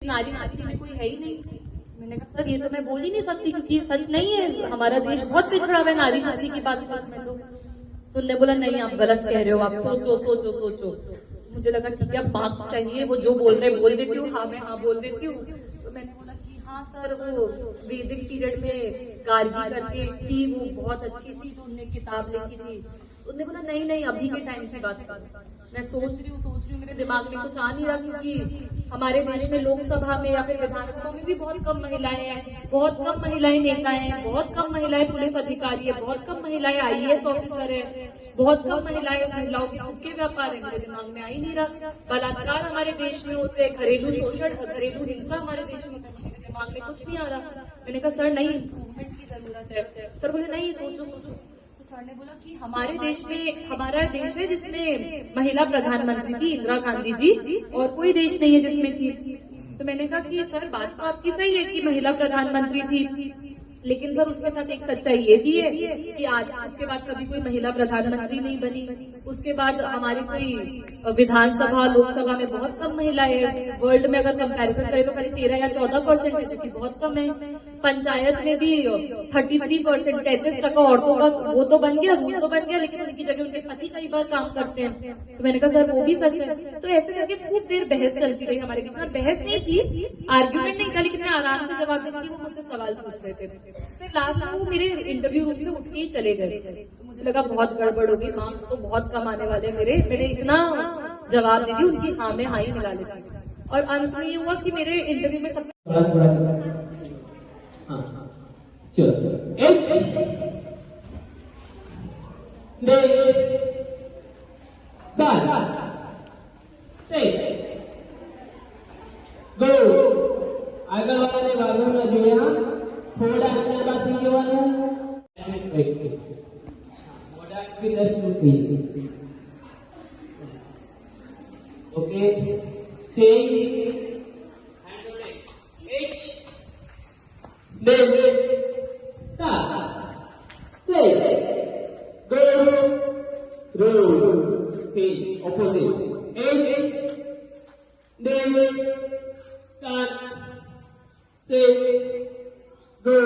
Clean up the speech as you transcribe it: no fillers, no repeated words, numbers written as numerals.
नारी शक्ति में कोई है ही नहीं। मैंने कहा सर ये तो मैं बोल ही नहीं सकती क्योंकि ये सच नहीं है, हमारा देश बहुत पिछड़ा हुआ है नारी शक्ति की बात करने में। तो उन्होंने बोला नहीं आप गलत कह रहे हो, आप सोचो सोचो सोचो। मुझे लगा ठीक है मार्क्स चाहिए, वो जो बोल रहे बोल देती हूँ, हाँ मैं हाँ बोल देती हूँ। तो मैंने बोला कि हाँ सर वो वैदिक पीरियड में गार्गी करके थी, वो बहुत अच्छी थी, तो उन्होंने किताब लिखी थी। उन्होंने बोला नहीं नहीं अभी के टाइम की बात कर। मैं सोच रही हूँ मेरे दिमाग में कुछ आ नहीं रहा क्योंकि हमारे देश में लोकसभा में या फिर विधानसभा में भी बहुत कम महिलाएं हैं, बहुत कम महिलाएं नेता हैं, बहुत कम महिलाएं पुलिस अधिकारी है, बहुत कम महिलाएं आईएएस ऑफिसर है, बहुत कम महिलाओं के खुद के व्यापार है। मेरे दिमाग में आ ही नहीं रहा। बलात्कार हमारे देश में होते हैं, घरेलू शोषण घरेलू हिंसा हमारे देश में होता है, मेरे दिमाग में कुछ नहीं आ रहा। मैंने कहा सर नहीं इम्प्रूवमेंट की जरूरत है। सर बोले नहीं सोचो सोचो। सर ने बोला कि हमारे देश में हमारा देश है जिसमें महिला प्रधानमंत्री थी इंदिरा गांधी जी, और कोई देश नहीं है जिसमें थी। तो मैंने कहा कि सर बात तो आपकी सही है कि महिला प्रधानमंत्री थी, लेकिन सर उसके साथ एक सच्चाई ये भी है कि आज उसके बाद कभी कोई महिला प्रधानमंत्री नहीं बनी। उसके बाद हमारी कोई विधानसभा लोकसभा में बहुत कम महिलाएं हैं। वर्ल्ड में अगर कंपैरिजन करें तो खाली 13 या 14% है, जो कि बहुत कम है। पंचायत में भी 33% 33% औरतों का वो तो बन गया, रूल तो बन गया, लेकिन उनकी जगह उनके पति कई बार काम करते हैं। तो मैंने कहा सर वो भी सच है। तो ऐसे करके खूब देर बहस चलती रही हमारे बीच में। बहस नहीं थी, आर्ग्यूमेंट नहीं था, लेकिन मैं आराम से जवाब देती थी, वो मुझसे सवाल पूछ रहे थे। फिर लास्ट में वो मेरे इंटरव्यू रूम से उठ के ही चले गए। तो मुझे लगा बहुत गड़बड़ होगी, मार्क्स तो बहुत कम आने वाले मेरे। मैंने इतना जवाब दे दी, उनकी हाँ में हाँ ही मिला लेती। और अंत में ये हुआ कि मेरे इंटरव्यू में सबसे આગળ વાળાને વાગવું ન જોઈએ, થોડા આગળ બાકી જવાનું, થોડા આગળ 10 minute okay change H then say go change opposite H then start say go